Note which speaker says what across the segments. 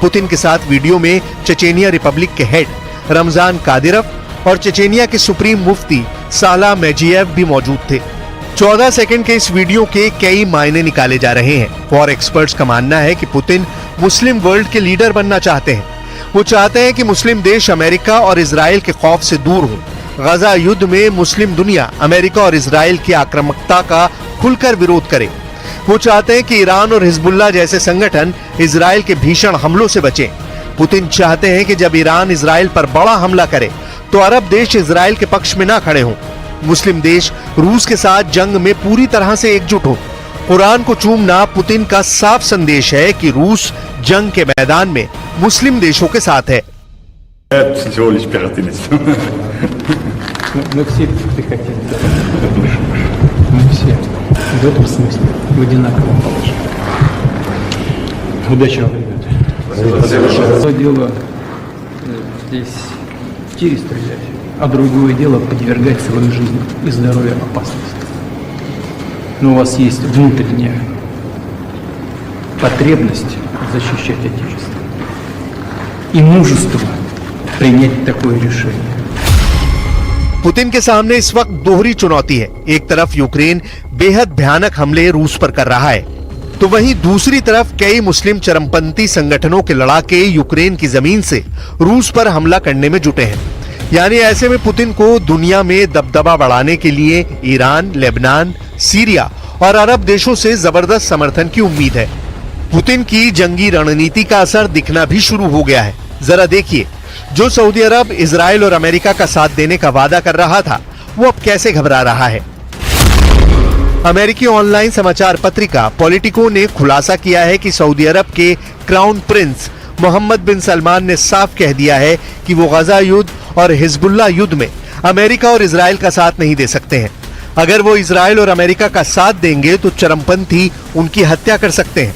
Speaker 1: Putin के साथ video में चेचेनिया रिपब्लिक के हेड रमजान कादिरोव और चेचेनिया के सुप्रीम मुफ्ती साला मेजियेव भी मौजूद थे। 14 सेकंड के इस वीडियो के कई मायने निकाले जा रहे हैं। वॉर एक्सपर्ट्स का मानना है कि पुतिन मुस्लिम वर्ल्ड के लीडर बनना चाहते हैं। वो चाहते हैं कि मुस्लिम देश अमेरिका और इजराइल के खौफ से दूर हो। गजा युद्ध में मुस्लिम दुनिया अमेरिका और इजराइल की आक्रामकता का खुलकर विरोध करे। वो चाहते हैं कि ईरान और हिजबुल्लाह जैसे संगठन इजराइल के भीषण हमलों से बचें। पुतिन चाहते हैं कि जब ईरान इजराइल पर बड़ा हमला करे तो अरब देश इजराइल के पक्ष में ना खड़े हों। मुस्लिम देश रूस के साथ जंग में पूरी तरह से एकजुट हो। कुरान को चूमना पुतिन का साफ संदेश है कि रूस जंग के मैदान में मुस्लिम देशों के साथ है।
Speaker 2: В этом смысле в одинаковом положении. Удачи вам, ребята. Одно дело здесь в тире стрелять, а другое дело подвергать свою жизнь и здоровье опасности. Но у вас есть внутренняя потребность защищать Отечество и мужество принять такое решение.
Speaker 1: पुतिन के सामने इस वक्त दोहरी चुनौती है। एक तरफ यूक्रेन बेहद भयानक हमले रूस पर कर रहा है, तो वहीं दूसरी तरफ कई मुस्लिम चरमपंथी संगठनों के लड़ाके यूक्रेन की जमीन से रूस पर हमला करने में जुटे हैं। यानी ऐसे में पुतिन को दुनिया में दबदबा बढ़ाने के लिए ईरान, लेबनान, सीरिया और अरब देशों से जबरदस्त समर्थन की उम्मीद है। पुतिन की जंगी रणनीति का असर दिखना भी शुरू हो गया है। जरा देखिए, जो सऊदी अरब, इजराइल और अमेरिका का साथ देने का वादा कर रहा था, वो अब कैसे घबरा रहा है। अमेरिकी ऑनलाइन समाचार पत्रिका पॉलिटिको ने खुलासा किया है कि सऊदी अरब के क्राउन प्रिंस मोहम्मद बिन सलमान ने साफ कह दिया है कि वो गजा युद्ध और हिजबुल्लाह युद्ध में अमेरिका और इजराइल का साथ नहीं दे सकते हैं। अगर वो इजराइल और अमेरिका का साथ देंगे तो चरमपंथी उनकी हत्या कर सकते हैं।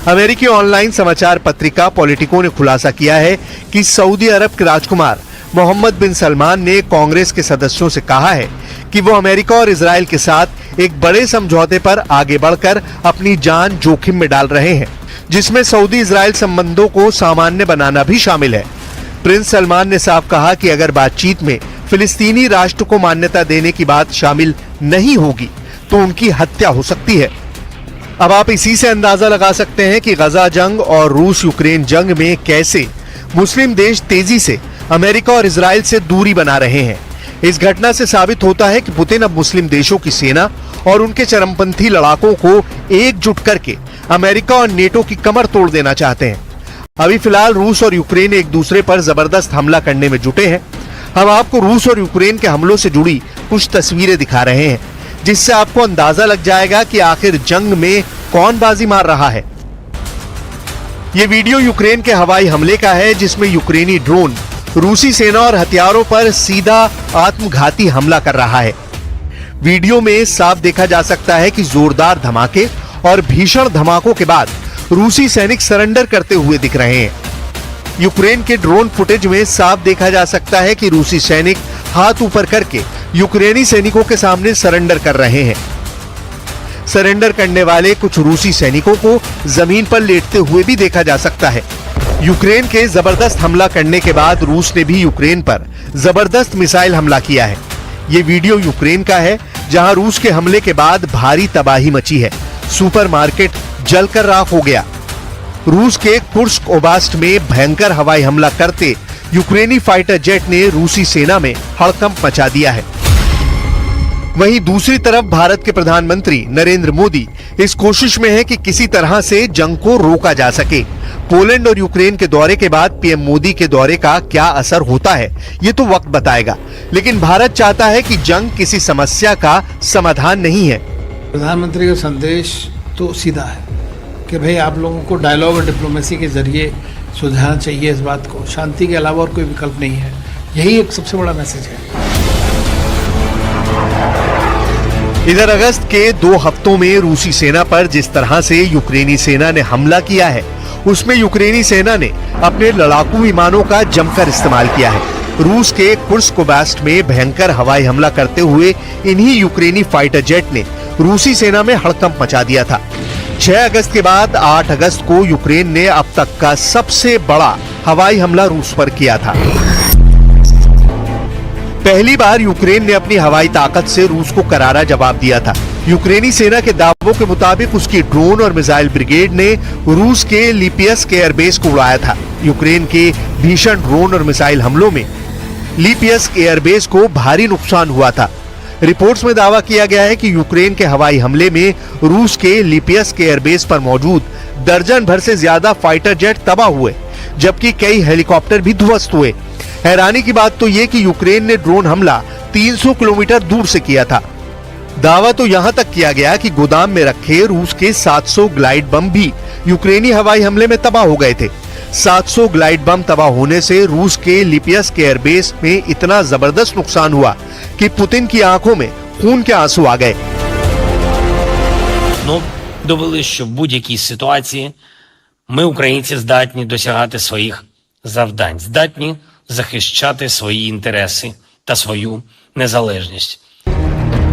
Speaker 1: अमेरिकी ऑनलाइन समाचार पत्रिका पॉलिटिको ने खुलासा किया है कि सऊदी अरब के राजकुमार मोहम्मद बिन सलमान ने कांग्रेस के सदस्यों से कहा है कि वो अमेरिका और इजराइल के साथ एक बड़े समझौते पर आगे बढ़कर अपनी जान जोखिम में डाल रहे हैं, जिसमें सऊदी इजराइल संबंधों को सामान्य बनाना भी शामिल है। प्रिंस सलमान ने साफ कहा कि अगर बातचीत में फिलिस्तीनी राष्ट्र को मान्यता देने की बात शामिल नहीं होगी तो उनकी हत्या हो सकती है। अब आप इसी से अंदाजा लगा सकते हैं कि गजा जंग और रूस यूक्रेन जंग में कैसे मुस्लिम देश तेजी से अमेरिका और इजराइल से दूरी बना रहे हैं। इस घटना से साबित होता है कि पुतिन अब मुस्लिम देशों की सेना और उनके चरमपंथी लड़ाकों को एकजुट करके अमेरिका और नेटो की कमर तोड़ देना चाहते हैं। अभी फिलहाल रूस और यूक्रेन एक दूसरे पर जबरदस्त हमला करने में जुटे हैं। हम आपको रूस और यूक्रेन के हमलों से जुड़ी कुछ तस्वीरें दिखा रहे हैं, जिससे आपको अंदाजा लग जाएगा कि आखिर जंग में कौन बाजी मार रहा है। ये वीडियो यूक्रेन के हवाई हमले का है, जिसमें यूक्रेनी ड्रोन रूसी सेना और हथियारों पर सीधा आत्मघाती हमला कर रहा है। वीडियो में साफ देखा जा सकता है कि जोरदार धमाके और भीषण धमाकों के बाद रूसी सैनिक सरेंडर करते हुए दिख रहे हैं। यूक्रेन के ड्रोन फुटेज में साफ देखा जा सकता है कि रूसी सैनिक हाथ ऊपर करके यूक्रेनी सैनिकों के सामने सरेंडर कर रहे हैं। सरेंडर करने वाले कुछ रूसी सैनिकों को जमीन पर लेटते हुए भी देखा जा सकता है। यूक्रेन के जबरदस्त हमला करने के बाद रूस ने भी यूक्रेन पर जबरदस्त मिसाइल हमला किया है। ये वीडियो यूक्रेन का है, जहां रूस के हमले के बाद भारी तबाही मची है। सुपरमार्केट जलकर राख हो गया। रूस के कुर्स्क ओब्लास्ट में भयंकर हवाई हमला करते यूक्रेनी फाइटर जेट ने रूसी सेना में हड़कंप मचा दिया है। वहीं दूसरी तरफ भारत के प्रधानमंत्री नरेंद्र मोदी इस कोशिश में है कि किसी तरह से जंग को रोका जा सके। पोलैंड और यूक्रेन के दौरे के बाद पीएम मोदी के दौरे का क्या असर होता है, ये तो वक्त बताएगा, लेकिन भारत चाहता है कि जंग किसी समस्या का समाधान नहीं है।
Speaker 3: प्रधानमंत्री का संदेश तो सीधा है कि भाई आप लोगों को डायलॉग और डिप्लोमेसी के जरिए सुलझाना चाहिए इस बात को। शांति के अलावा और कोई विकल्प नहीं है। यही एक सबसे बड़ा मैसेज है।
Speaker 1: इधर अगस्त के 2 हफ्तों में रूसी सेना पर जिस तरह से यूक्रेनी सेना ने हमला किया है, उसमें यूक्रेनी सेना ने अपने लड़ाकू विमानों का जमकर इस्तेमाल किया है। रूस के कुर्स्क ओब्लास्ट में भयंकर हवाई हमला करते हुए इन्हीं यूक्रेनी फाइटर जेट ने रूसी सेना में हड़कंप मचा दिया था। 6 अगस्त के बाद 8 अगस्त को यूक्रेन ने अब तक का सबसे बड़ा हवाई हमला रूस पर किया था। पहली बार यूक्रेन ने अपनी हवाई ताकत से रूस को करारा जवाब दिया था। यूक्रेनी सेना के दावों के मुताबिक उसकी ड्रोन और मिसाइल ब्रिगेड ने रूस के लिपियस्क एयरबेस को उड़ाया था। यूक्रेन के भीषण ड्रोन और मिसाइल हमलों में लिपियस्क एयरबेस को भारी नुकसान हुआ था। रिपोर्ट्स में दावा किया गया है कि यूक्रेन के हवाई हमले में रूस के लिपियस्क एयरबेस पर मौजूद दर्जन भर से ज्यादा फाइटर जेट तबाह हुए, जबकि कई हेलीकॉप्टर भी ध्वस्त हुए। हैरानी की बात तो यह कि यूक्रेन ने ड्रोन हमला 300 किलोमीटर दूर से किया था। दावा तो यहां तक किया गया कि गोदाम में रखे रूस के 700 ग्लाइड बम भी यूक्रेनी हवाई हमले में तबाह हो गए थे। 700 ग्लाइड बम तबाह होने से रूस के लिपियस्क एयरबेस में इतना जबरदस्त नुकसान हुआ कि पुतिन की आंखों में खून के आंसू आ गए।
Speaker 4: Довели, що в будь-якій ситуації ми, українці, здатні досягати своїх завдань, здатні захищати свої інтереси та свою незалежність.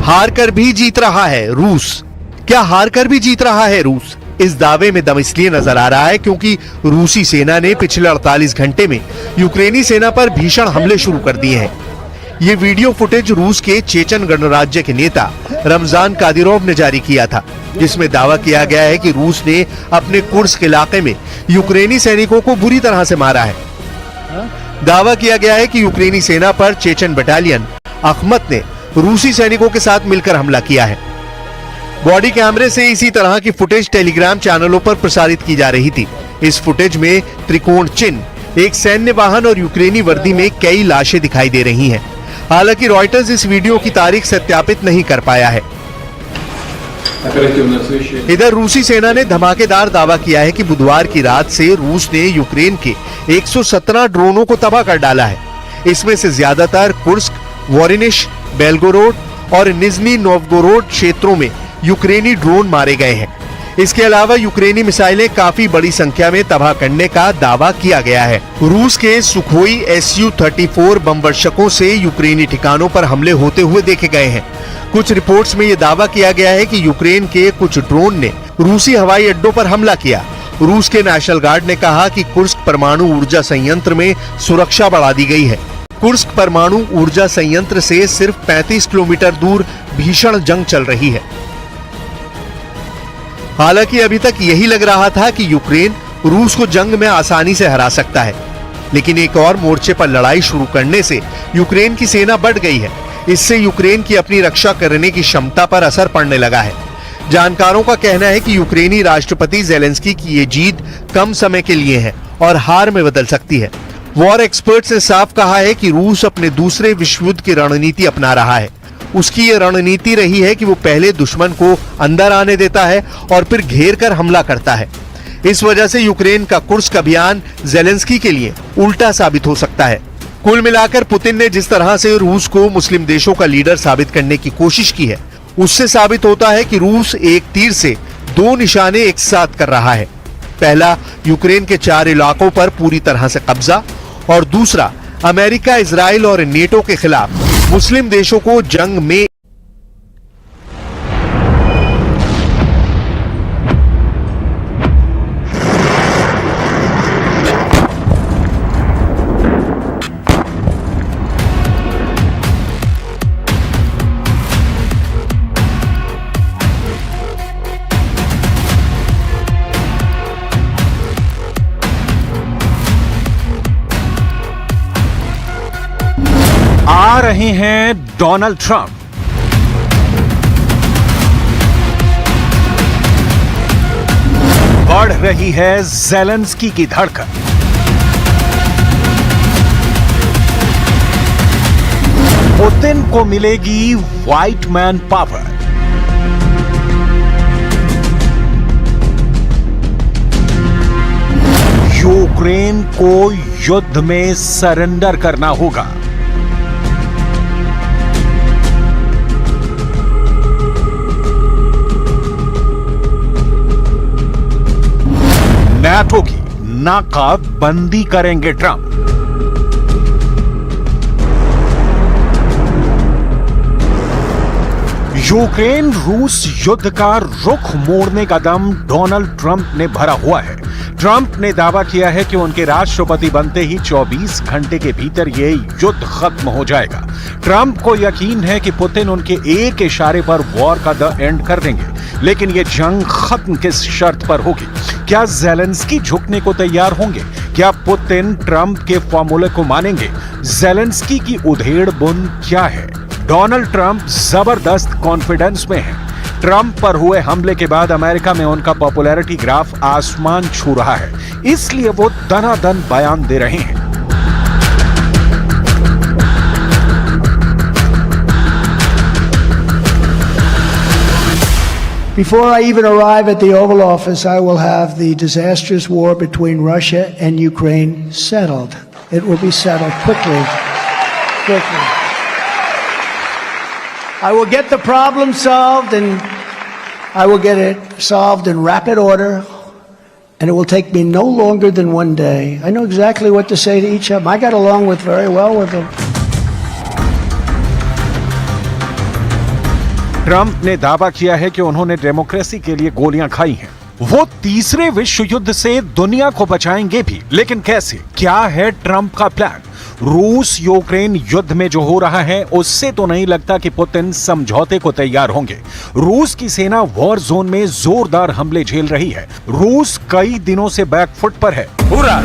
Speaker 1: हार कर भी जीत रहा है रूस। क्या हार कर भी जीत रहा है रूस? इस दावे में दम इसलिए नजर आ रहा है क्योंकि रूसी सेना ने पिछले 48 घंटे में यूक्रेनी सेना पर भीषण हमले शुरू कर दिए हैं। ये वीडियो फुटेज रूस के चेचन गणराज्य के नेता रमजान कादिरोव ने जारी किया था, जिसमें दावा किया गया है कि रूस ने अपने कुर्स्क इलाके में यूक्रेनी सैनिकों को बुरी तरह से मारा है। दावा किया गया है कि यूक्रेनी सेना पर चेचन बटालियन अखमत ने रूसी सैनिकों के साथ मिलकर हमला किया है। बॉडी कैमरे से इसी तरह की फुटेज टेलीग्राम चैनलों पर प्रसारित की जा रही थी। इस फुटेज में त्रिकोण चिन्ह, एक सैन्य वाहन और यूक्रेनी वर्दी में कई लाशें दिखाई दे रही हैं। हालांकि रॉयटर्स इस वीडियो की तारीख सत्यापित नहीं कर पाया है। इधर रूसी सेना ने धमाकेदार दावा किया है कि बुधवार की रात से रूस ने यूक्रेन के 117 ड्रोनों को तबाह कर डाला है। इसमें से ज्यादातर कुर्स्क, वोरिनिश, बेलगोरोड और निज़नी नोवगोरोड क्षेत्रों में यूक्रेनी ड्रोन मारे गए हैं। इसके अलावा यूक्रेनी मिसाइलें काफी बड़ी संख्या में तबाह करने का दावा किया गया है। रूस के सुखोई Su-34 बमवर्षकों से यूक्रेनी ठिकानों पर हमले होते हुए देखे गए हैं। कुछ रिपोर्ट्स में यह दावा किया गया है कि यूक्रेन के कुछ ड्रोन ने रूसी हवाई अड्डों पर हमला किया। रूस के नेशनल गार्ड ने कहा कि कुर्स्क परमाणु ऊर्जा संयंत्र में सुरक्षा बढ़ा दी गई है। कुर्स्क परमाणु ऊर्जा संयंत्र से सिर्फ 35 किलोमीटर दूर भीषण जंग चल रही है। हालांकि अभी तक यही लग रहा था कि यूक्रेन रूस को जंग में आसानी से हरा सकता है, लेकिन एक और मोर्चे पर लड़ाई शुरू करने से यूक्रेन की सेना बढ़ गई है। इससे यूक्रेन की अपनी रक्षा करने की क्षमता पर असर पड़ने लगा है। जानकारों का कहना है कि यूक्रेनी राष्ट्रपति ज़ेलेंस्की की ये जीत कम समय के लिए है और हार में बदल सकती है। वॉर एक्सपर्ट्स ने साफ कहा है कि रूस अपने दूसरे विश्व युद्ध की रणनीति अपना रहा है। उसकी ये रणनीति रही है कि वो पहले दुश्मन को अंदर आने देता है और फिर घेर कर हमला करता है। इस वजह से यूक्रेन का कुर्स्क अभियान ज़ेलेंस्की के लिए उल्टा साबित हो सकता है। कुल मिलाकर पुतिन ने जिस तरह से रूस को मुस्लिम देशों का लीडर साबित करने की कोशिश की है, उससे साबित होता है कि रूस एक तीर से दो निशाने एक साथ कर रहा है। पहला, यूक्रेन के 4 इलाकों पर पूरी तरह से कब्जा, और दूसरा, अमेरिका, इजराइल और नेटो के खिलाफ मुस्लिम देशों को जंग में
Speaker 5: आ रहे हैं डोनाल्ड ट्रंप। बढ़ रही है ज़ेलेंस्की की धड़कन। पुतिन को मिलेगी व्हाइट मैन पावर। यूक्रेन को युद्ध में सरेंडर करना होगा। नाटो की नाकाबंदी करेंगे ट्रंप। यूक्रेन रूस युद्ध का रुख मोड़ने का दम डोनाल्ड ट्रंप ने भरा हुआ है। ट्रंप ने दावा किया है कि उनके राष्ट्रपति बनते ही 24 घंटे के भीतर ये युद्ध खत्म हो जाएगा। ट्रंप को यकीन है कि पुतिन उनके एक इशारे पर वॉर का द एंड कर देंगे, लेकिन ये जंग खत्म किस शर्त पर होगी? क्या ज़ेलेंस्की झुकने को तैयार होंगे? क्या पुतिन ट्रंप के फॉर्मूले को मानेंगे? ज़ेलेंस्की की उधेड़ बुन क्या है? डोनाल्ड ट्रंप जबरदस्त कॉन्फिडेंस में है। ट्रंप पर हुए हमले के बाद अमेरिका में उनका पॉपुलैरिटी ग्राफ आसमान छू रहा है, इसलिए वो दनादन बयान दे रहे हैं।
Speaker 6: Before I even arrive at the Oval Office, I will have the disastrous war between Russia and Ukraine settled. It will be settled quickly. I will get the problem solved, and I will get it solved in rapid order, and it will take me no longer than one day. I know exactly what to say to each of them. I got along very well with them.
Speaker 5: Trump ने दावा किया है कि उन्होंने democracy के लिए गोलियां खाई हैं। वो तीसरे विश्व युद्ध से दुनिया को बचाएंगे भी, लेकिन कैसे? क्या है ट्रंप का प्लान? रूस यूक्रेन युद्ध में जो हो रहा है उससे तो नहीं लगता कि पुतिन समझौते को तैयार होंगे। रूस की सेना वॉर जोन में जोरदार हमले झेल रही है। रूस कई दिनों से बैकफुट पर है। पूरा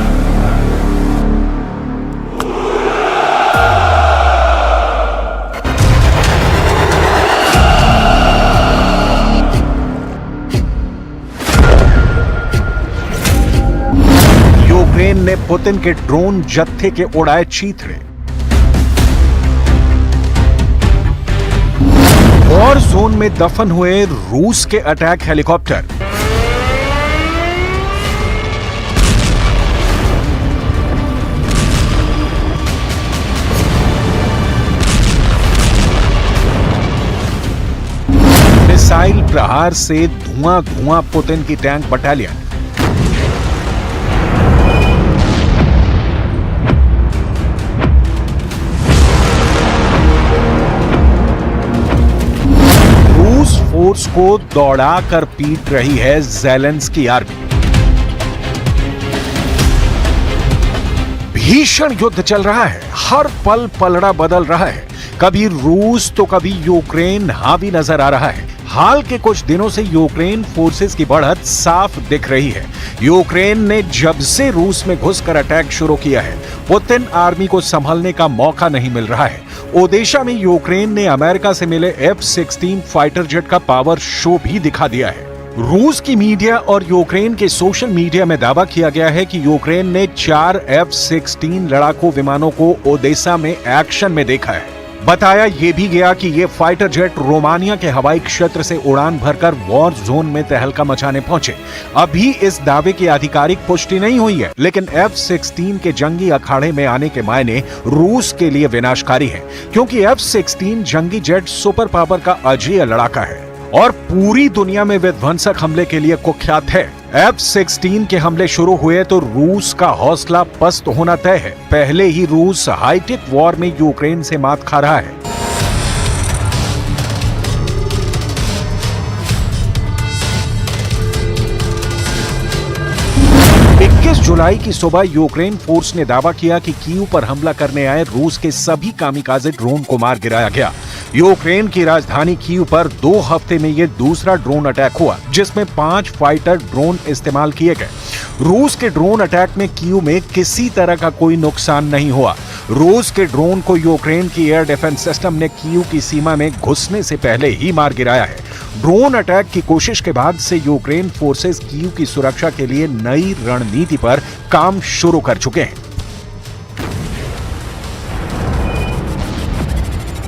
Speaker 5: यूक्रेन ने पुतिन के ड्रोन जत्थे के उड़ाए चीथड़े। वॉर जोन में दफन हुए रूस के अटैक हेलीकॉप्टर। मिसाइल प्रहार से धुआं धुआं पुतिन की टैंक बटालियन। फोर्स को दौड़ाकर पीट रही है ज़ेलेंस्की आर्मी। भीषण युद्ध चल रहा है, हर पल पलड़ा बदल रहा है। कभी रूस तो कभी यूक्रेन हावी नजर आ रहा है। हाल के कुछ दिनों से यूक्रेन फोर्सेस की बढ़त साफ दिख रही है। यूक्रेन ने जब से रूस में घुसकर अटैक शुरू किया है, पुतिन आर्मी को संभलने का मौका नहीं मिल रहा है। ओडेशा में यूक्रेन ने अमेरिका से मिले F-16 फाइटर जेट का पावर शो भी दिखा दिया है। रूस की मीडिया और यूक्रेन के सोशल मीडिया में दावा किया गया है कि यूक्रेन ने 4 F-16 लड़ाकू विमानों को ओडेशा में एक्शन में देखा है। बताया यह भी गया कि ये फाइटर जेट रोमानिया के हवाई क्षेत्र से उड़ान भरकर वॉर जोन में तहलका मचाने पहुंचे। अभी इस दावे की आधिकारिक पुष्टि नहीं हुई है, लेकिन F-16 के जंगी अखाड़े में आने के मायने रूस के लिए विनाशकारी है, क्योंकि F-16 जंगी जेट सुपर पावर का अजेय लड़ाका है और पूरी दुनिया में विध्वंसक हमले के लिए कुख्यात है। F-16 के हमले शुरू हुए तो रूस का हौसला पस्त होना तय है। पहले ही रूस हाईटेक वॉर में यूक्रेन से मात खा रहा है। 21 जुलाई की सुबह यूक्रेन फोर्स ने दावा किया कि कीव पर हमला करने आए रूस के सभी कामिकाज़े ड्रोन को मार गिराया गया। यूक्रेन की राजधानी कीव पर 2 हफ्ते में यह दूसरा ड्रोन अटैक हुआ, जिसमें 5 फाइटर ड्रोन इस्तेमाल किए गए। रूस के ड्रोन अटैक में कीव में किसी तरह का कोई नुकसान नहीं हुआ। रूस के ड्रोन को यूक्रेन की एयर डिफेंस सिस्टम ने कीव की सीमा में घुसने से पहले ही मार गिराया है। ड्रोन अटैक की कोशिश के बाद से यूक्रेन फोर्सेस कीव की सुरक्षा के लिए नई रणनीति पर काम शुरू कर चुके हैं।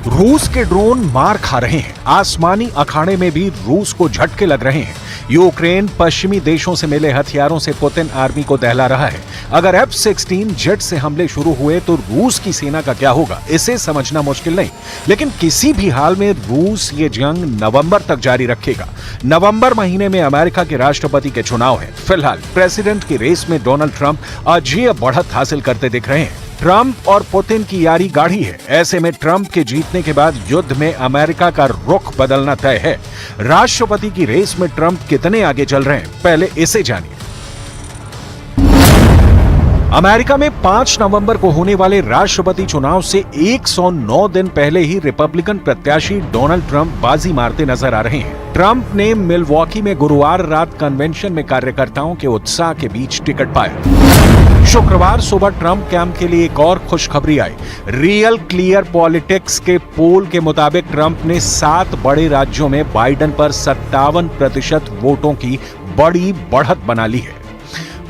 Speaker 5: रूस के ड्रोन मार खा रहे हैं। आसमानी अखाड़े में भी रूस को झटके लग रहे हैं। यूक्रेन पश्चिमी देशों से मिले हथियारों से पुतिन आर्मी को दहला रहा है। अगर F-16 जेट से हमले शुरू हुए तो रूस की सेना का क्या होगा, इसे समझना मुश्किल नहीं। लेकिन किसी भी हाल में रूस ये जंग नवंबर तक जारी रखेगा। नवंबर महीने में अमेरिका के राष्ट्रपति के चुनाव है। फिलहाल प्रेसिडेंट की रेस में डोनाल्ड ट्रंप अजेय बढ़त हासिल करते दिख रहे हैं। ट्रंप और पुतिन की यारी गाढ़ी है। ऐसे में ट्रंप के जीतने के बाद युद्ध में अमेरिका का रुख बदलना तय है। राष्ट्रपति की रेस में ट्रंप कितने आगे चल रहे हैं, पहले इसे जानिए। अमेरिका में 5 नवंबर को होने वाले राष्ट्रपति चुनाव से 109 दिन पहले ही रिपब्लिकन प्रत्याशी डोनाल्ड ट्रंप बाजी मारते नजर आ रहे हैं। ट्रंप ने मिल्वॉकी में गुरुवार रात कन्वेंशन में कार्यकर्ताओं के उत्साह के बीच टिकट पाया। शुक्रवार सुबह ट्रंप कैंप के लिए एक और खुशखबरी आई। रियल क्लियर पॉलिटिक्स के पोल के मुताबिक ट्रंप ने 7 बड़े राज्यों में बाइडेन पर 57% वोटों की बड़ी बढ़त बना ली है।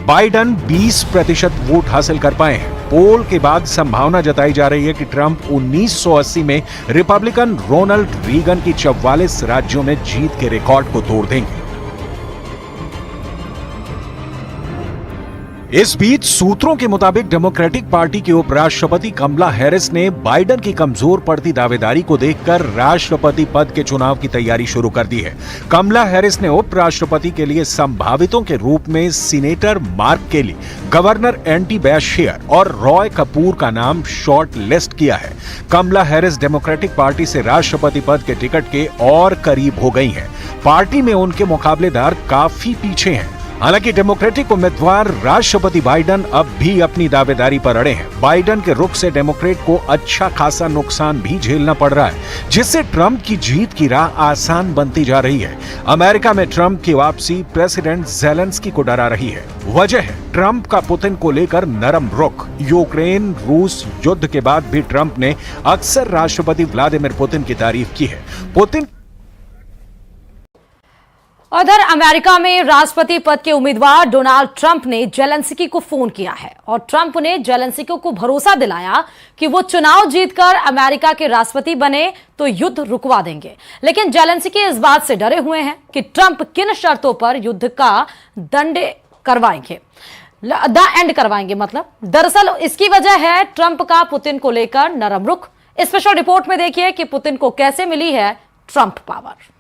Speaker 5: बाइडेन 20% वोट हासिल कर पाए हैं। पोल के बाद संभावना जताई जा रही है कि ट्रंप 1980 में रिपब्लिकन रोनाल्ड रीगन की 44 राज्यों में जीत के रिकॉर्ड को तोड़ देंगे। इस बीच सूत्रों के मुताबिक डेमोक्रेटिक पार्टी की उपराष्ट्रपति कमला हैरिस ने बाइडेन की कमजोर पड़ती दावेदारी को देखकर राष्ट्रपति पद के चुनाव की तैयारी शुरू कर दी है। कमला हैरिस ने उपराष्ट्रपति के लिए संभावितों के रूप में सीनेटर मार्क केली, गवर्नर एंडी बैशेयर और रॉय कपूर का नाम शॉर्ट लिस्ट किया है। कमला हैरिस डेमोक्रेटिक पार्टी से राष्ट्रपति पद के टिकट के और करीब हो गई हैं। पार्टी में उनके मुकाबलेदार काफी पीछे हैं। हालांकि डेमोक्रेटिक उम्मीदवार राष्ट्रपति बाइडेन अब भी अपनी दावेदारी पर अड़े हैं। बाइडेन के रुख से डेमोक्रेट को अच्छा खासा नुकसान भी झेलना पड़ रहा है, जिससे ट्रंप की जीत की राह आसान बनती जा रही है। अमेरिका में ट्रंप की वापसी प्रेसिडेंट ज़ेलेंस्की को डरा रही है। वजह है ट्रंप का पुतिन को लेकर नरम रुख। यूक्रेन रूस युद्ध के बाद भी ट्रंप ने अक्सर राष्ट्रपति व्लादिमीर पुतिन की तारीफ की है। पुतिन
Speaker 7: उधर अमेरिका में राष्ट्रपति पद के उम्मीदवार डोनाल्ड ट्रंप ने जेलेंस्की को फोन किया है और ट्रंप ने जेलेंस्की को भरोसा दिलाया कि वो चुनाव जीतकर अमेरिका के राष्ट्रपति बने तो युद्ध रुकवा देंगे। लेकिन जेलेंस्की इस बात से डरे हुए हैं कि ट्रंप किन शर्तों पर युद्ध का द एंड करवाएंगे। दरअसल इसकी वजह है ट्रंप का पुतिन को लेकर नरम रुख। स्पेशल रिपोर्ट में देखिए कि पुतिन को कैसे मिली है ट्रंप पावर।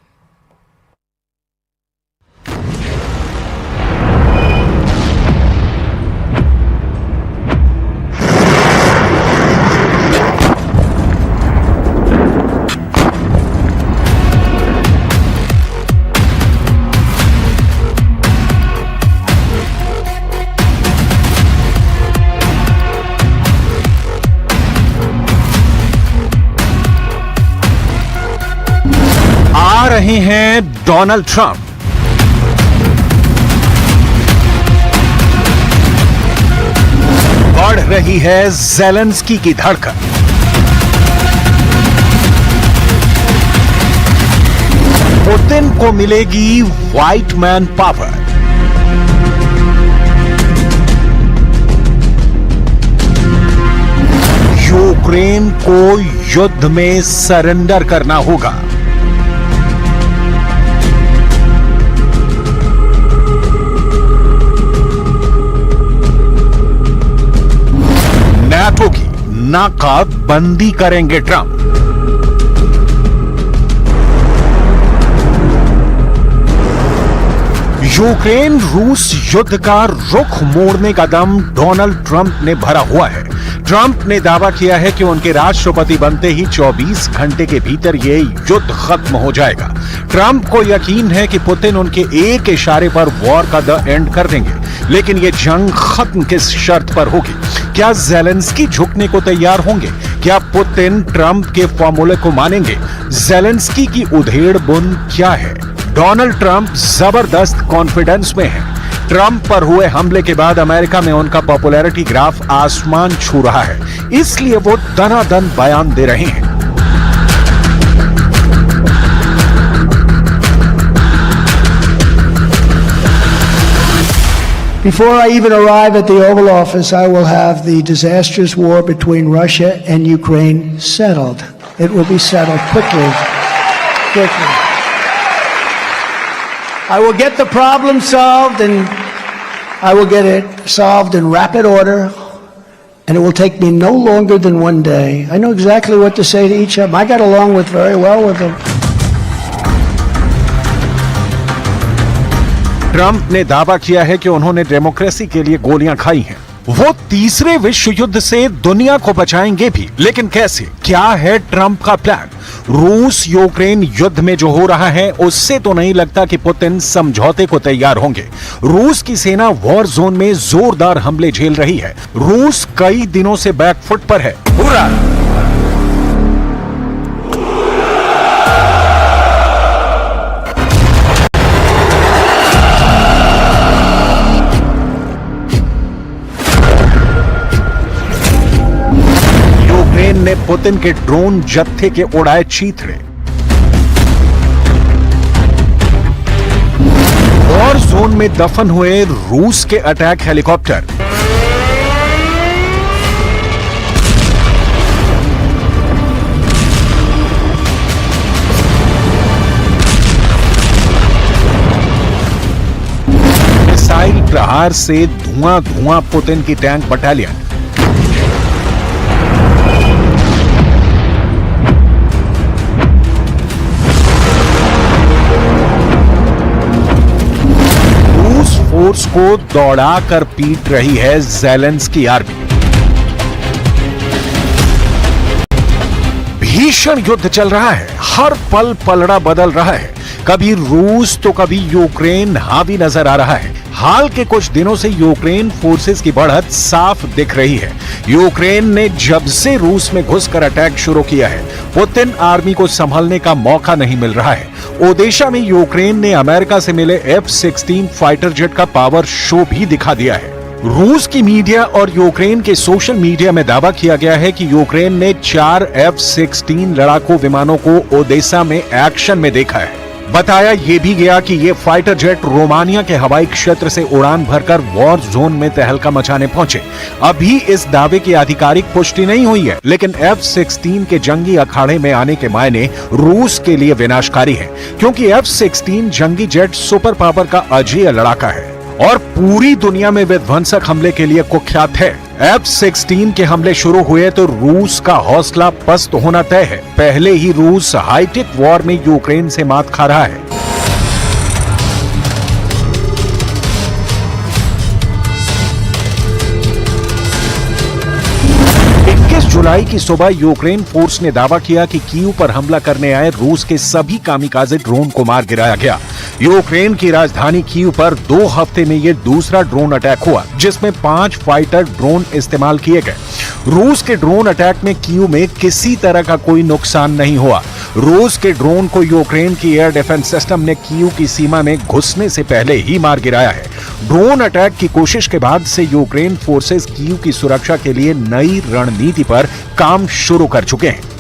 Speaker 5: आ रहे हैं डोनाल्ड ट्रंप। बढ़ रही है ज़ेलेंस्की की धड़कन। पुतिन को मिलेगी व्हाइट मैन पावर। यूक्रेन को युद्ध में सरेंडर करना होगा। नाटो की नाकाबंदी करेंगे ट्रंप। यूक्रेन रूस युद्ध का रुख मोड़ने का दम डोनाल्ड ट्रंप ने भरा हुआ है। ट्रंप ने दावा किया है कि उनके राष्ट्रपति बनते ही 24 घंटे के भीतर ये युद्ध खत्म हो जाएगा। ट्रंप को यकीन है कि पुतिन उनके एक इशारे पर वॉर का द एंड कर देंगे, लेकिन ये जंग खत्म किस शर्त पर होगी? क्या ज़ेलेंस्की झुकने को तैयार होंगे? क्या पुतिन ट्रंप के फॉर्मूले को मानेंगे? ज़ेलेंस्की की उधेड़ बुन क्या है? डोनाल्ड ट्रंप जबरदस्त कॉन्फिडेंस में है। ट्रंप पर हुए हमले के बाद अमेरिका में उनका पॉपुलैरिटी ग्राफ आसमान छू रहा है, इसलिए वो दनादन बयान दे रहे हैं।
Speaker 6: Before I even arrive at the Oval Office, I will have the disastrous war between Russia and Ukraine settled. It will be settled quickly. I will get the problem solved, and I will get it solved in rapid order, and it will take me no longer than one day. I know exactly what to say to each of them. I got along very well with them.
Speaker 5: Trump ने दावा किया है कि उन्होंने democracy के लिए गोलियां खाई हैं। वो तीसरे विश्व युद्ध से दुनिया को बचाएंगे भी, लेकिन कैसे? क्या है ट्रंप का प्लान? रूस यूक्रेन युद्ध में जो हो रहा है उससे तो नहीं लगता कि पुतिन समझौते को तैयार होंगे। रूस की सेना वॉर जोन में जोरदार हमले झेल रही है। रूस कई दिनों से बैकफुट पर है। हुर्रा! यूक्रेन ने पुतिन के ड्रोन जत्थे के उड़ाए चीथड़े। वॉर जोन में दफन हुए रूस के अटैक हेलीकॉप्टर। मिसाइल प्रहार से धुआं धुआं पुतिन की टैंक बटालियन। फोर्स को दौड़ाकर पीट रही है ज़ेलेंस्की आर्मी। भीषण युद्ध चल रहा है, हर पल पलड़ा बदल रहा है। कभी रूस तो कभी यूक्रेन हावी नजर आ रहा है। हाल के कुछ दिनों से यूक्रेन फोर्सेस की बढ़त साफ दिख रही है। यूक्रेन ने जब से रूस में घुसकर अटैक शुरू किया है, पुतिन आर्मी को संभलने का मौका नहीं मिल रहा है। ओडेशा में यूक्रेन ने अमेरिका से मिले F-16 फाइटर जेट का पावर शो भी दिखा दिया है। रूस की मीडिया और यूक्रेन के सोशल मीडिया में दावा किया गया है कि यूक्रेन ने 4 F-16 लड़ाकू विमानों को ओडेसा में एक्शन में देखा है। बताया यह भी गया कि ये फाइटर जेट रोमानिया के हवाई क्षेत्र से उड़ान भरकर वॉर जोन में तहलका मचाने पहुंचे। अभी इस दावे की आधिकारिक पुष्टि नहीं हुई है, लेकिन F-16 के जंगी अखाड़े में आने के मायने रूस के लिए विनाशकारी है, क्योंकि F-16 जंगी जेट सुपर पावर का अजेय लड़ाका है और पूरी दुनिया में विध्वंसक हमले के लिए कुख्यात है। F-16 के हमले शुरू हुए तो रूस का हौसला पस्त होना तय है। पहले ही रूस हाईटेक वॉर में यूक्रेन से मात खा रहा है। 21 जुलाई की सुबह यूक्रेन फोर्स ने दावा किया कि कीव पर हमला करने आए रूस के सभी कामिकाजे ड्रोन को मार गिराया गया। यूक्रेन की राजधानी कीव पर 2 हफ्ते में यह दूसरा ड्रोन अटैक हुआ, जिसमें 5 फाइटर ड्रोन इस्तेमाल किए गए। रूस के ड्रोन अटैक में कीव में किसी तरह का कोई नुकसान नहीं हुआ। रूस के ड्रोन को यूक्रेन की एयर डिफेंस सिस्टम ने कीव की सीमा में घुसने से पहले ही मार गिराया है। ड्रोन अटैक की कोशिश के बाद से यूक्रेन फोर्सेस कीव की सुरक्षा के लिए नई रणनीति पर काम शुरू कर चुके हैं।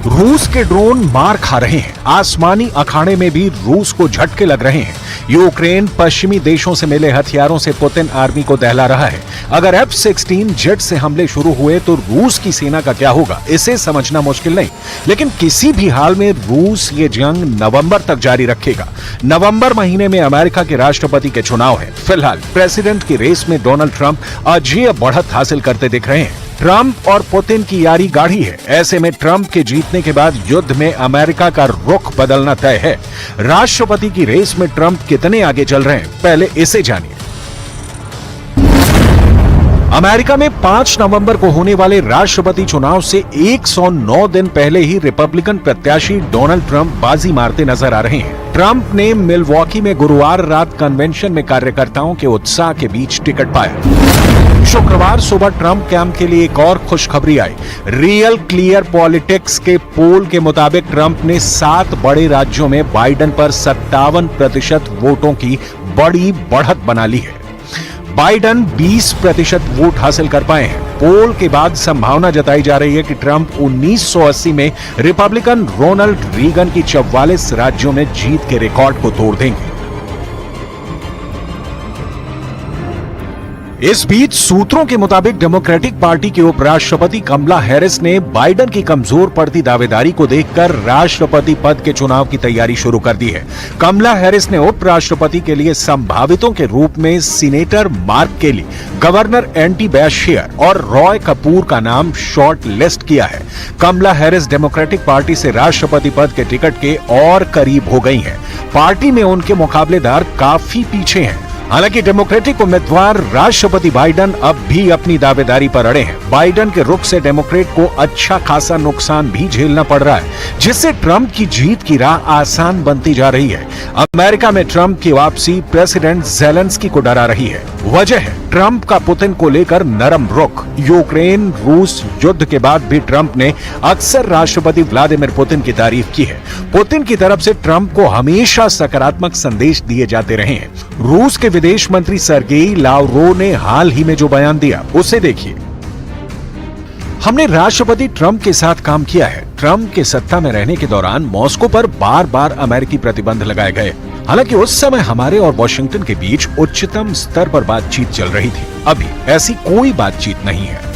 Speaker 5: रूस के ड्रोन मार खा रहे हैं। आसमानी अखाड़े में भी रूस को झटके लग रहे हैं। यूक्रेन पश्चिमी देशों से मिले हथियारों से पुतिन आर्मी को दहला रहा है। अगर F-16 जेट से हमले शुरू हुए तो रूस की सेना का क्या होगा, इसे समझना मुश्किल नहीं। लेकिन किसी भी हाल में रूस ये जंग नवंबर तक जारी रखेगा। नवंबर महीने में अमेरिका के राष्ट्रपति के चुनाव है। फिलहाल प्रेसिडेंट की रेस में डोनाल्ड ट्रंप अजेय बढ़त हासिल करते दिख रहे हैं। ट्रंप और पुतिन की यारी गाढ़ी है। ऐसे में ट्रंप के जीतने के बाद युद्ध में अमेरिका का रुख बदलना तय है। राष्ट्रपति की रेस में ट्रंप कितने आगे चल रहे हैं, पहले इसे जानिए। अमेरिका में 5 नवंबर को होने वाले राष्ट्रपति चुनाव से 109 दिन पहले ही रिपब्लिकन प्रत्याशी डोनाल्ड ट्रंप बाजी मारते नजर आ रहे हैं। ट्रंप ने मिलवॉकी में गुरुवार रात कन्वेंशन में कार्यकर्ताओं के उत्साह के बीच टिकट पाया। शुक्रवार सुबह ट्रंप कैंप के लिए एक और खुशखबरी आई। रियल क्लियर पॉलिटिक्स के पोल के मुताबिक ट्रंप ने 7 बड़े राज्यों में बाइडेन पर 57% वोटों की बड़ी बढ़त बना ली है। बाइडेन 20% वोट हासिल कर पाए हैं। पोल के बाद संभावना जताई जा रही है कि ट्रंप 1980 में रिपब्लिकन रोनाल्ड रीगन की 44 राज्यों में जीत के रिकॉर्ड को तोड़ देंगे। इस बीच सूत्रों के मुताबिक डेमोक्रेटिक पार्टी की उपराष्ट्रपति कमला हैरिस ने बाइडेन की कमजोर पड़ती दावेदारी को देखकर राष्ट्रपति पद के चुनाव की तैयारी शुरू कर दी है। कमला हैरिस ने उपराष्ट्रपति के लिए संभावितों के रूप में सीनेटर मार्क केली, गवर्नर एंटी बैशियर और रॉय कपूर का नाम शॉर्ट लिस्ट किया है। कमला हैरिस डेमोक्रेटिक पार्टी से राष्ट्रपति पद के टिकट के और करीब हो गई हैं। पार्टी में उनके मुकाबलेदार काफी पीछे हैं। हालांकि डेमोक्रेटिक उम्मीदवार राष्ट्रपति बाइडेन अब भी अपनी दावेदारी पर अड़े हैं। बाइडेन के रुख से डेमोक्रेट को अच्छा खासा नुकसान भी झेलना पड़ रहा है, जिससे ट्रंप की जीत की राह आसान बनती जा रही है। अमेरिका में ट्रंप की वापसी प्रेसिडेंट ज़ेलेंस्की को डरा रही है। वजह है ट्रंप का पुतिन को लेकर नरम रुख। यूक्रेन रूस युद्ध के बाद भी ट्रंप ने अक्सर राष्ट्रपति व्लादिमीर पुतिन की तारीफ की है। पुतिन की तरफ से ट्रंप को हमेशा सकारात्मक संदेश दिए जाते रहे हैं। रूस के विदेश मंत्री सर्गेई लावरोव ने हाल ही में जो बयान दिया, उसे देखिए। हमने राष्ट्रपति ट्रंप के साथ काम किया है। ट्रंप के सत्ता में रहने के दौरान मॉस्को पर बार बार अमेरिकी प्रतिबंध लगाए गए। हालांकि उस समय हमारे और वॉशिंगटन के बीच उच्चतम स्तर पर बातचीत चल रही थी। अभी ऐसी कोई बातचीत नहीं है।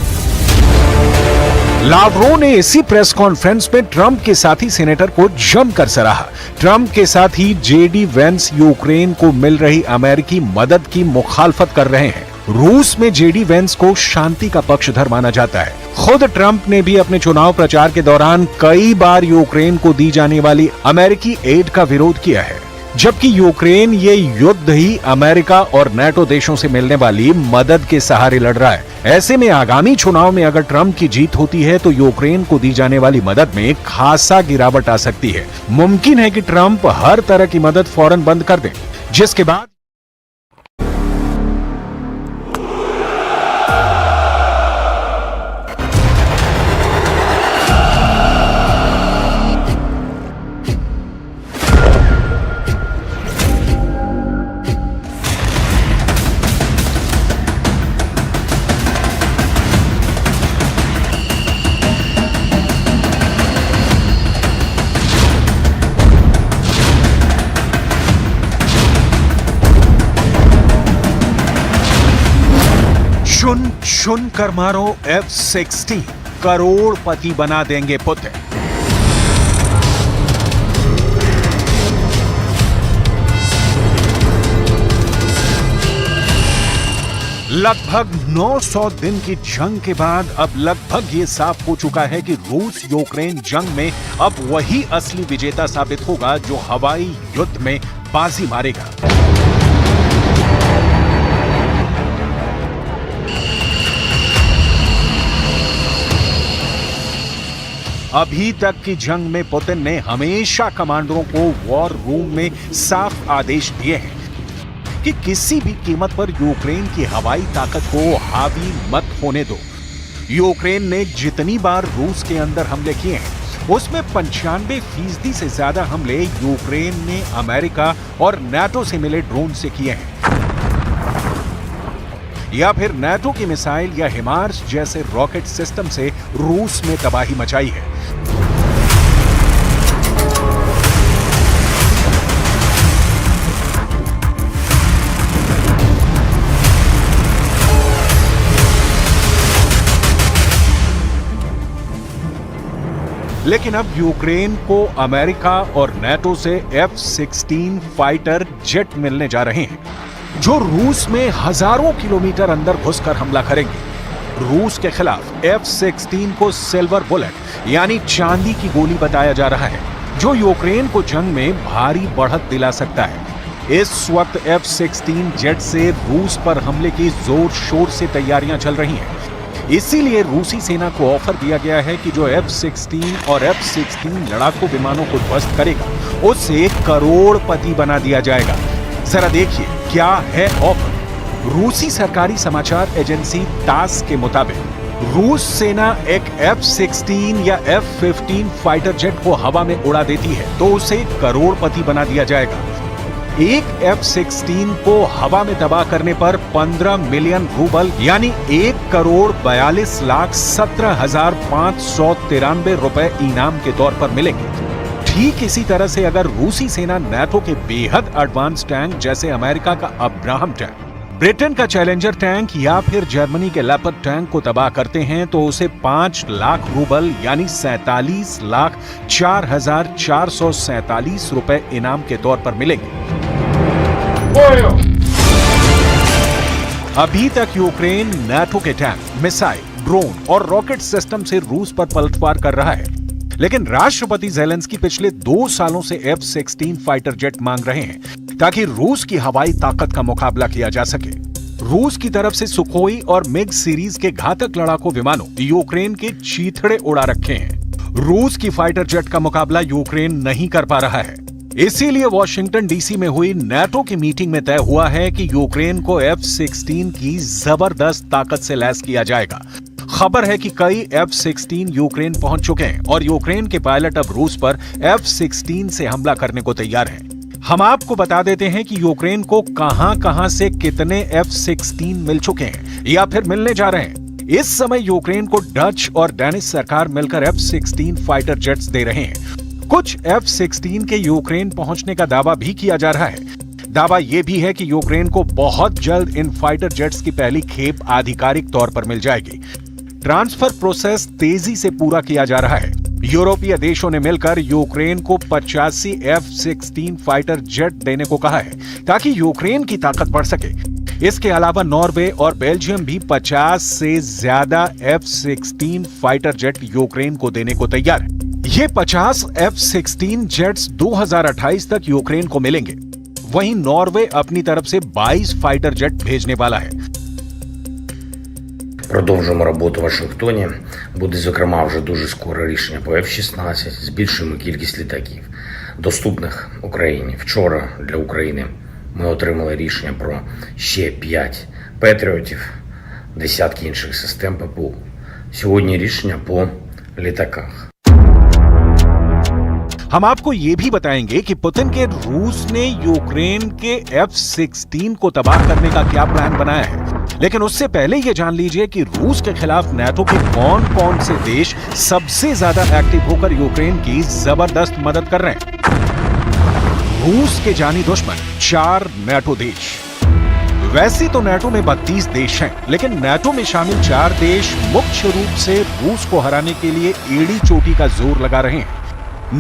Speaker 5: लावरोव ने इसी प्रेस कॉन्फ्रेंस में ट्रंप के साथी सेनेटर को जमकर सराहा। ट्रंप के साथी जेडी वेंस यूक्रेन को मिल रही अमेरिकी मदद की मुखालफत कर रहे हैं। रूस में जेडी वेंस को शांति का पक्षधर माना जाता है। खुद ट्रंप ने भी अपने चुनाव प्रचार के दौरान कई बार यूक्रेन को दी जाने वाली अमेरिकी एड का विरोध किया है, जबकि यूक्रेन ये युद्ध ही अमेरिका और नेटो देशों से मिलने वाली मदद के सहारे लड़ रहा है। ऐसे में आगामी चुनाव में अगर ट्रंप की जीत होती है तो यूक्रेन को दी जाने वाली मदद में खासा गिरावट आ सकती है। मुमकिन है कि ट्रंप हर तरह की मदद फौरन बंद कर दे, जिसके बाद चुन चुन कर मारो F-16, करोड़पति बना देंगे पुतिन। लगभग 900 दिन की जंग के बाद अब लगभग ये साफ हो चुका है कि रूस यूक्रेन जंग में अब वही असली विजेता साबित होगा जो हवाई युद्ध में बाजी मारेगा। अभी तक की जंग में पुतिन ने हमेशा कमांडरों को वॉर रूम में साफ आदेश दिए हैं कि किसी भी कीमत पर यूक्रेन की हवाई ताकत को हावी मत होने दो। यूक्रेन ने जितनी बार रूस के अंदर हमले किए हैं उसमें 95% से ज्यादा हमले यूक्रेन ने अमेरिका और नाटो से मिले ड्रोन से किए हैं, या फिर नाटो की मिसाइल या हिमार्स जैसे रॉकेट सिस्टम से रूस में तबाही मचाई है। लेकिन अब यूक्रेन को अमेरिका और नाटो से F-16 फाइटर जेट मिलने जा रहे हैं, जो रूस में हजारों किलोमीटर अंदर घुसकर हमला करेंगे। रूस के खिलाफ F-16 को सिल्वर बुलेट यानी चांदी की गोली बताया जा रहा है, जो यूक्रेन को जंग में भारी बढ़त दिला सकता है। इस वक्त F-16 जेट से रूस पर हमले की जोर शोर से तैयारियां चल रही हैं। इसीलिए रूसी सेना को ऑफर दिया गया है कि जो F-16 और F-16 लड़ाकू विमानों को ध्वस्त करेगा उसे करोड़पति बना दिया जाएगा। जरा देखिए क्या है ऑफर। रूसी सरकारी समाचार एजेंसी तास के मुताबिक रूस सेना एक F-16 या F-15 फाइटर जेट को हवा में उड़ा देती है तो उसे करोड़पति बना दिया जाएगा। एक F-16 को हवा में तबाह करने पर 15 मिलियन रूबल यानी 1,42,17,593 रुपए इनाम के तौर पर मिलेंगे। ठीक इसी तरह से अगर रूसी सेना नाटो के बेहद एडवांस टैंक जैसे अमेरिका का अब्राहम टैंक, ब्रिटेन का चैलेंजर टैंक या फिर जर्मनी के लेपर्ड टैंक को तबाह करते हैं तो उसे 5 लाख रूबल यानी 47,04,447 रुपए इनाम के तौर पर मिलेंगे। अभी तक यूक्रेन नाटो के टैंक, मिसाइल, ड्रोन और रॉकेट सिस्टम से रूस पर पलटवार कर रहा है, लेकिन राष्ट्रपति ज़ेलेंस्की पिछले 2 सालों से F-16 फाइटर जेट मांग रहे हैं ताकि रूस की हवाई ताकत का मुकाबला किया जा सके। रूस की तरफ से सुखोई और मिग सीरीज के घातक लड़ाकू विमानों यूक्रेन के चीथड़े उड़ा रखे हैं। रूस की फाइटर जेट का मुकाबला यूक्रेन नहीं कर पा रहा है। इसीलिए वॉशिंगटन डीसी में हुई नाटो की मीटिंग में तय हुआ है कि यूक्रेन को F-16 की जबरदस्त ताकत से लैस किया जाएगा। खबर है कि कई F-16 यूक्रेन पहुंच चुके हैं और यूक्रेन के पायलट अब रूस पर F-16 से हमला करने को तैयार हैं। हम आपको बता देते हैं कि यूक्रेन को कहां-कहां से कितने F-16 मिल चुके हैं या फिर मिलने जा रहे हैं। इस समय यूक्रेन को डच और डेनिश सरकार मिलकर F-16 फाइटर जेट्स दे रहे हैं। कुछ F-16 के यूक्रेन पहुंचने का दावा भी किया जा रहा है। दावा यह भी है कि यूक्रेन को बहुत जल्द इन फाइटर जेट्स की पहली खेप आधिकारिक तौर पर मिल जाएगी। ट्रांसफर प्रोसेस तेजी से पूरा किया जा रहा है। यूरोपीय देशों ने मिलकर यूक्रेन को 85 F-16 फाइटर जेट देने को कहा है ताकि यूक्रेन की ताकत बढ़ सके। इसके अलावा नॉर्वे और बेल्जियम भी 50 से ज्यादा F-16 फाइटर जेट यूक्रेन को देने को तैयार है। ये 50 F-16 जेट्स 2028 तक यूक्रेन को मिलेंगे। वहीं नॉर्वे अपनी तरफ से 22 फाइटर जेट भेजने वाला है।
Speaker 8: Продовжуємо роботу в Вашингтоні. Буде, зокрема, вже дуже скоро рішення по F-16. Збільшуємо кількість літаків, доступних Україні. Вчора для України ми отримали рішення про ще 5 Петріотів, десятки інших систем ППО. Сьогодні рішення по літаках.
Speaker 5: हम आपको ये भी बताएंगे कि पुतिन के रूस ने यूक्रेन के F-16 को तबाह करने का क्या प्लान बनाया है। लेकिन उससे पहले ये जान लीजिए कि रूस के खिलाफ नाटो के कौन-कौन से देश सबसे ज्यादा एक्टिव होकर यूक्रेन की जबरदस्त मदद कर रहे हैं। रूस के जानी दुश्मन 4 नाटो देश। वैसे तो नाटो में 32 देश हैं, लेकिन नाटो में शामिल 4 देश मुख्य रूप से रूस को हराने के लिए एड़ी चोटी का जोर लगा रहे हैं।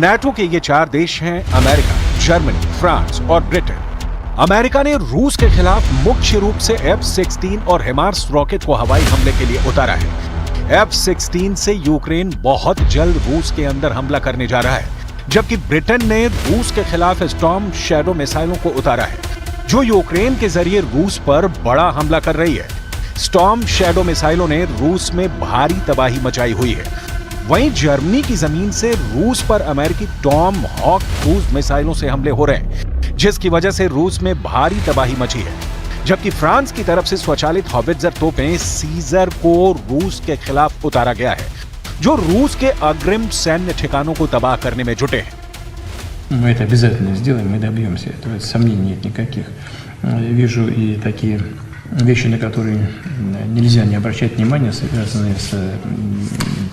Speaker 5: नाटो के ये 4 देश हैं अमेरिका, जर्मनी, फ्रांस और ब्रिटेन। अमेरिका ने रूस के खिलाफ मुख्य रूप से F-16 और हिमार्स रॉकेट को हवाई हमले के लिए उतारा है। F-16 से यूक्रेन बहुत जल्द रूस के अंदर हमला करने जा रहा है, जबकि ब्रिटेन ने रूस के खिलाफ स्टॉर्म शैडो मिसाइलों को उतारा है, जो यूक्रेन के जरिए रूस पर बड़ा हमला कर रही है। स्टॉर्म शैडो मिसाइलों ने रूस में भारी तबाही मचाई हुई है। वहीं जर्मनी की जमीन से रूस पर अमेरिकी टॉम हॉक क्रूज मिसाइलों से हमले हो रहे हैं, जिसकी वजह से रूस में भारी तबाही मची है। जबकि फ्रांस की तरफ से स्वचालित हॉवित्जर तोपें सीजर को रूस के खिलाफ उतारा गया है, जो रूस के अग्रिम सैन्य ठिकानों को तबाह करने में जुटे हैं।
Speaker 2: Мы это обязательно сделаем, мы добьемся этого, сомнений нет никаких. Вижу и такие вещи, на которые нельзя не обращать внимания, связанные с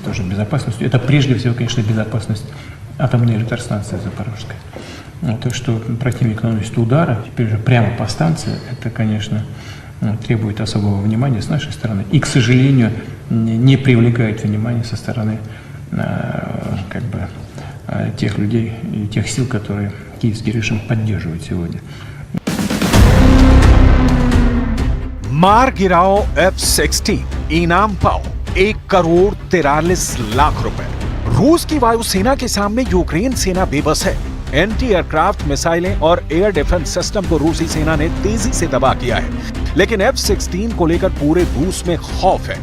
Speaker 2: тоже безопасностью. Это прежде всего, конечно, безопасность атомной электростанции Запорожской. То, что противник наносит удары, теперь же прямо по станции, это, конечно, требует особого внимания с нашей стороны. И, к сожалению, не привлекает внимания со стороны тех людей и тех сил, которые киевский режим поддерживает сегодня.
Speaker 5: मार गिराओ F-16, इनाम पाओ 1,43,00,000 रुपए। रूस की वायुसेना के सामने यूक्रेन सेना बेबस है। एंटी एयरक्राफ्ट मिसाइलें और एयर डिफेंस सिस्टम को रूसी सेना ने तेजी से तबाह किया है, लेकिन F-16 को लेकर पूरे रूस में खौफ है।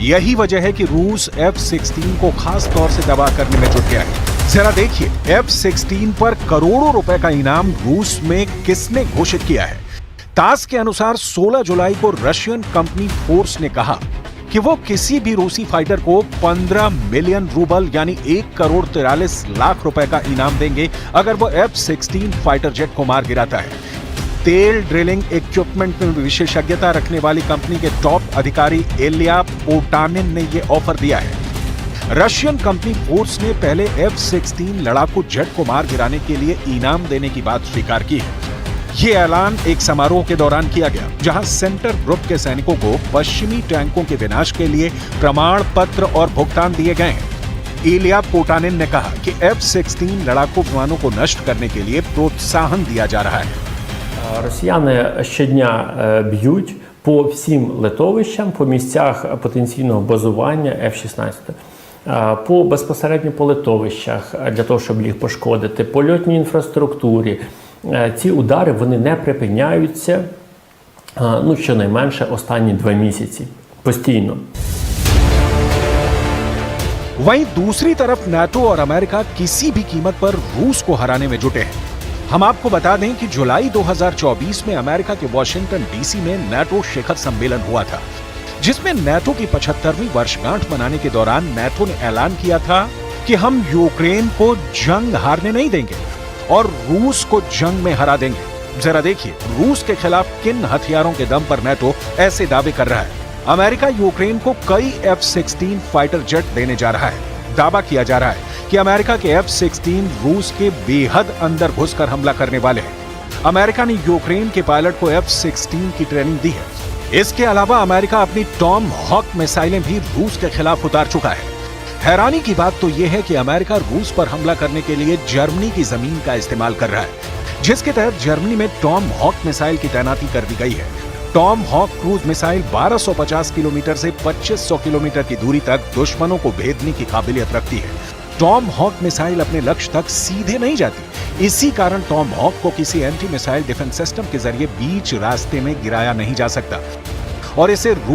Speaker 5: यही वजह है कि रूस F-16 को खास तौर से तबाह करने में जुट गया है। जरा देखिए F-16 पर करोड़ों रुपए का इनाम रूस में किसने घोषित किया है। तास के अनुसार 16 जुलाई को रशियन कंपनी फोर्स ने कहा कि वो किसी भी रूसी फाइटर को 15 मिलियन रूबल यानी 1,43,00,000 रुपए का इनाम देंगे अगर वो F-16 फाइटर जेट को मार गिराता है। तेल ड्रिलिंग इक्विपमेंट में विशेषज्ञता रखने वाली कंपनी के टॉप अधिकारी इलिया पोटानिन ने ये ऑफर दिया है। रशियन कंपनी फोर्स ने पहले F-16 लड़ाकू जेट को मार गिराने के लिए इनाम देने की बात स्वीकार की है। ये ऐलान एक समारोह के दौरान किया गया, जहां सेंटर ग्रुप के सैनिकों को पश्चिमी टैंकों के विनाश के लिए प्रमाण पत्र और भुगतान दिए गए हैं। इलिया पोटानिन ने कहा कि F-16 लड़ाकू विमानों को नष्ट करने के लिए प्रोत्साहन दिया जा रहा है।
Speaker 9: Росіяни щодня б'ють по всім литовищам, по місцях потенційного базування F-16. безпосередньо по литовищах для того, щоб їх пошкодити, по льотній інфраструктурі. Ці удари вони не припиняються, щонайменше останні 2 місяці. Постійно.
Speaker 5: वहीं दूसरी तरफ नाटो और अमेरिका किसी भी कीमत पर रूस को हराने में जुटे हैं। हम आपको बता दें कि जुलाई 2024 में अमेरिका के वॉशिंगटन डीसी में नाटो शिखर सम्मेलन हुआ था, जिसमें नाटो की 75वीं वर्षगांठ मनाने के दौरान नाटो ने ऐलान किया था कि हम यूक्रेन को जंग हारने नहीं देंगे और रूस को जंग में हरा देंगे। जरा देखिए रूस के खिलाफ किन हथियारों के दम पर नाटो ऐसे दावे कर रहा है। अमेरिका यूक्रेन को कई F-16 फाइटर जेट देने जा रहा है। दावा किया जा रहा है कि अमेरिका के F-16 रूस के बेहद अंदर घुसकर हमला करने वाले हैं। अमेरिका ने यूक्रेन के पायलट को F-16 की ट्रेनिंग दी है। इसके अलावा अमेरिका अपनी टॉम हॉक मिसाइलें भी रूस के खिलाफ उतार चुका है। हैरानी की बात तो यह है कि अमेरिका रूस पर हमला करने के लिए जर्मनी की जमीन का इस्तेमाल कर रहा है, जिसके तहत जर्मनी में टॉम हॉक मिसाइल की तैनाती कर दी गई है। Tomahawk cruise missile 1250 kilometre से 2500 किलोमीटर की दूरी तक दुश्मनों को भेदने की काबिलियत रखती है। टॉम हॉक मिसाइल अपने लक्ष्य तक सीधे नहीं जाती, इसी कारण टॉम हॉक को किसी एंटी मिसाइल डिफेंस सिस्टम के जरिए बीच रास्ते में गिराया नहीं जा सकता और इसे